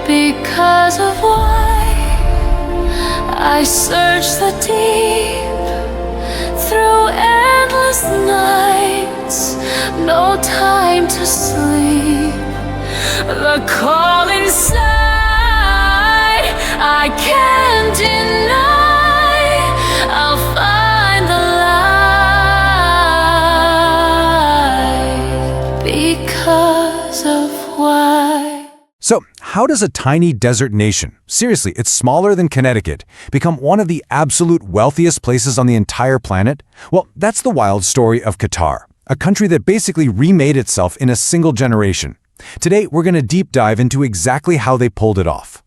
Because of why I search the deep through endless nights, no time to sleep. The call inside I can't deny. I'll find the light because of why. So, how does a tiny desert nation, seriously, it's smaller than Connecticut, become one of the absolute wealthiest places on the entire planet? Well, that's the wild story of Qatar, a country that basically remade itself in a single generation. Today, we're going to deep dive into exactly how they pulled it off.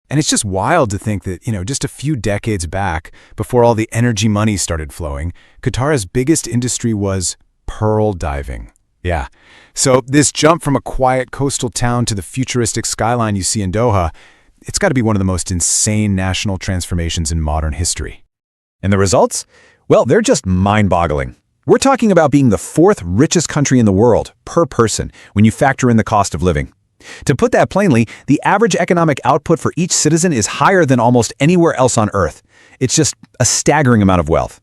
And it's just wild to think that, just a few decades back, before all the energy money started flowing, Qatar's biggest industry was pearl diving. Yeah. So this jump from a quiet coastal town to the futuristic skyline you see in Doha, it's got to be one of the most insane national transformations in modern history. And the results? Well, they're just mind-boggling. We're talking about being the fourth richest country in the world per person when you factor in the cost of living. To put that plainly, the average economic output for each citizen is higher than almost anywhere else on Earth. It's just a staggering amount of wealth.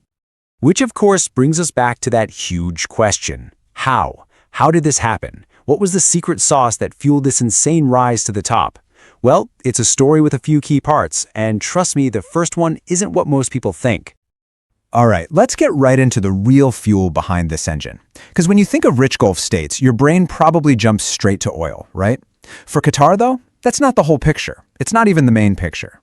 Which, of course, brings us back to that huge question. How? How did this happen? What was the secret sauce that fueled this insane rise to the top? Well, it's a story with a few key parts, and trust me, the first one isn't what most people think. All right, let's get right into the real fuel behind this engine. Because when you think of rich Gulf states, your brain probably jumps straight to oil, right? For Qatar, though, that's not the whole picture. It's not even the main picture.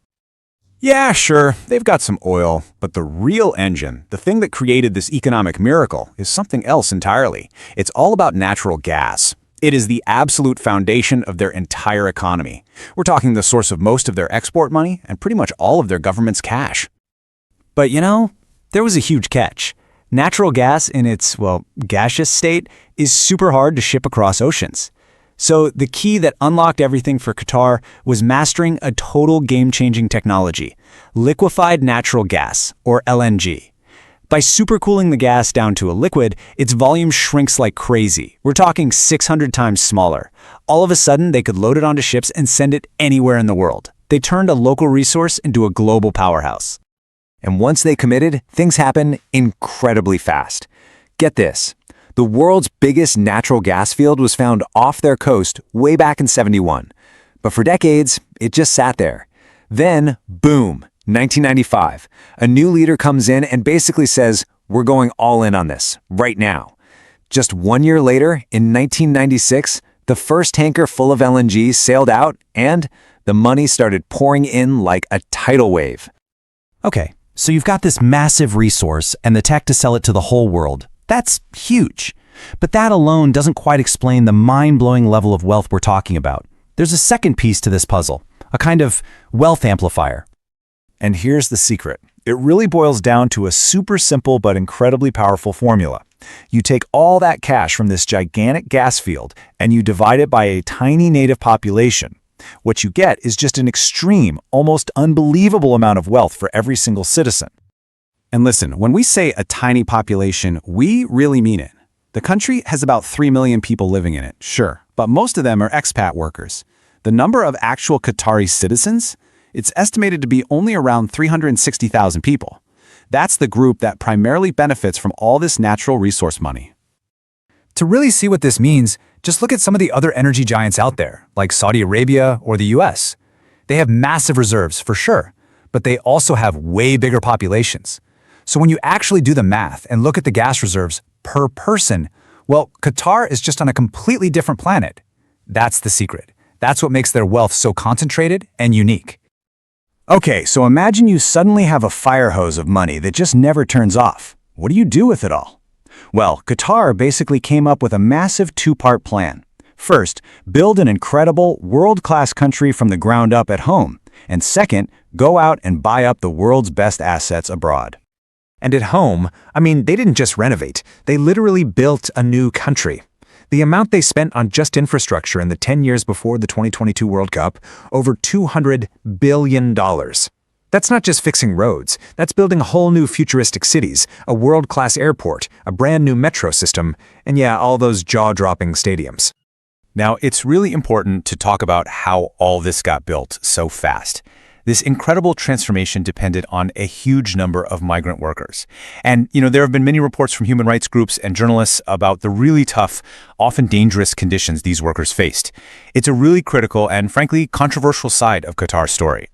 Yeah, sure, they've got some oil, but the real engine, the thing that created this economic miracle, is something else entirely. It's all about natural gas. It is the absolute foundation of their entire economy. We're talking the source of most of their export money and pretty much all of their government's cash. But there was a huge catch. Natural gas in its, gaseous state is super hard to ship across oceans. So the key that unlocked everything for Qatar was mastering a total game-changing technology, liquefied natural gas, or LNG. By supercooling the gas down to a liquid, its volume shrinks like crazy. We're talking 600 times smaller. All of a sudden, they could load it onto ships and send it anywhere in the world. They turned a local resource into a global powerhouse. And once they committed, things happen incredibly fast. Get this. The world's biggest natural gas field was found off their coast way back in '71. But for decades, it just sat there. Then, boom, 1995. A new leader comes in and basically says, we're going all in on this, right now. Just 1 year later, in 1996, the first tanker full of LNG sailed out and the money started pouring in like a tidal wave. Okay, so you've got this massive resource and the tech to sell it to the whole world. That's huge. But that alone doesn't quite explain the mind-blowing level of wealth we're talking about. There's a second piece to this puzzle, a kind of wealth amplifier. And here's the secret. It really boils down to a super simple but incredibly powerful formula. You take all that cash from this gigantic gas field and you divide it by a tiny native population. What you get is just an extreme, almost unbelievable amount of wealth for every single citizen. And listen, when we say a tiny population, we really mean it. The country has about 3 million people living in it, sure, but most of them are expat workers. The number of actual Qatari citizens, it's estimated to be only around 360,000 people. That's the group that primarily benefits from all this natural resource money. To really see what this means, just look at some of the other energy giants out there, like Saudi Arabia or the US. They have massive reserves, for sure, but they also have way bigger populations. So when you actually do the math and look at the gas reserves per person, well, Qatar is just on a completely different planet. That's the secret. That's what makes their wealth so concentrated and unique. Okay, so imagine you suddenly have a fire hose of money that just never turns off. What do you do with it all? Well, Qatar basically came up with a massive two-part plan. First, build an incredible, world-class country from the ground up at home. And second, go out and buy up the world's best assets abroad. And at home, they didn't just renovate, they literally built a new country. The amount they spent on just infrastructure in the 10 years before the 2022 World Cup, over $200 billion. That's not just fixing roads, that's building whole new futuristic cities, a world-class airport, a brand new metro system, and yeah, all those jaw-dropping stadiums. Now, it's really important to talk about how all this got built so fast. This incredible transformation depended on a huge number of migrant workers. And, there have been many reports from human rights groups and journalists about the really tough, often dangerous conditions these workers faced. It's a really critical and, frankly, controversial side of Qatar's story.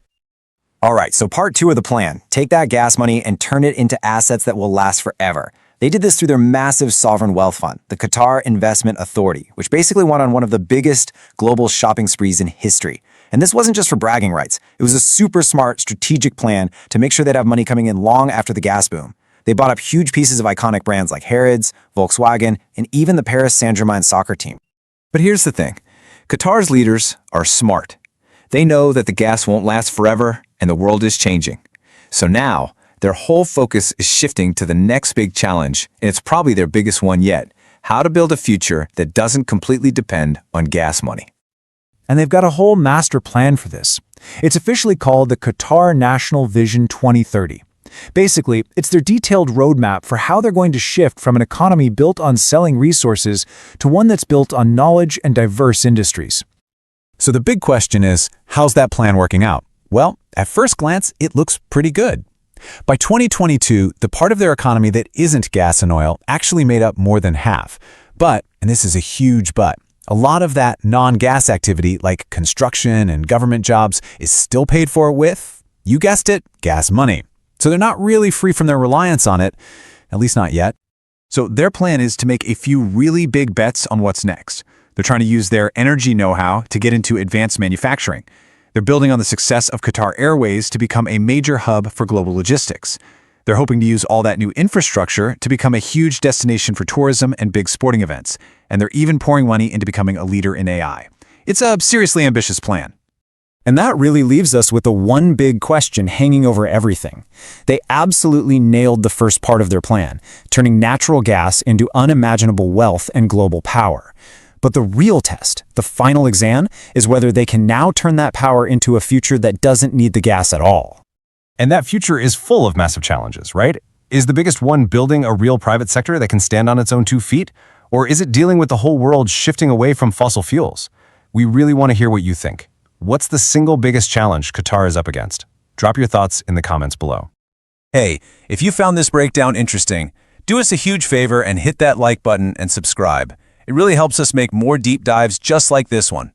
All right, so part 2 of the plan. Take that gas money and turn it into assets that will last forever. They did this through their massive sovereign wealth fund, the Qatar Investment Authority, which basically went on one of the biggest global shopping sprees in history. And this wasn't just for bragging rights. It was a super smart, strategic plan to make sure they'd have money coming in long after the gas boom. They bought up huge pieces of iconic brands like Harrods, Volkswagen, and even the Paris Saint-Germain soccer team. But here's the thing. Qatar's leaders are smart. They know that the gas won't last forever and the world is changing. So now, their whole focus is shifting to the next big challenge, and it's probably their biggest one yet: how to build a future that doesn't completely depend on gas money. And they've got a whole master plan for this. It's officially called the Qatar National Vision 2030. Basically, it's their detailed roadmap for how they're going to shift from an economy built on selling resources to one that's built on knowledge and diverse industries. So the big question is, how's that plan working out? Well, at first glance, it looks pretty good. By 2022, the part of their economy that isn't gas and oil actually made up more than half. But, and this is a huge but, a lot of that non-gas activity, like construction and government jobs, is still paid for with, you guessed it, gas money. So they're not really free from their reliance on it, at least not yet. So their plan is to make a few really big bets on what's next. They're trying to use their energy know-how to get into advanced manufacturing. They're building on the success of Qatar Airways to become a major hub for global logistics. They're hoping to use all that new infrastructure to become a huge destination for tourism and big sporting events. And they're even pouring money into becoming a leader in AI. It's a seriously ambitious plan. And that really leaves us with the one big question hanging over everything. They absolutely nailed the first part of their plan, turning natural gas into unimaginable wealth and global power. But the real test, the final exam, is whether they can now turn that power into a future that doesn't need the gas at all. And that future is full of massive challenges, right? Is the biggest one building a real private sector that can stand on its own 2 feet? Or is it dealing with the whole world shifting away from fossil fuels? We really want to hear what you think. What's the single biggest challenge Qatar is up against? Drop your thoughts in the comments below. Hey, if you found this breakdown interesting, do us a huge favor and hit that like button and subscribe. It really helps us make more deep dives just like this one.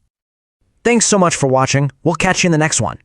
Thanks so much for watching. We'll catch you in the next one.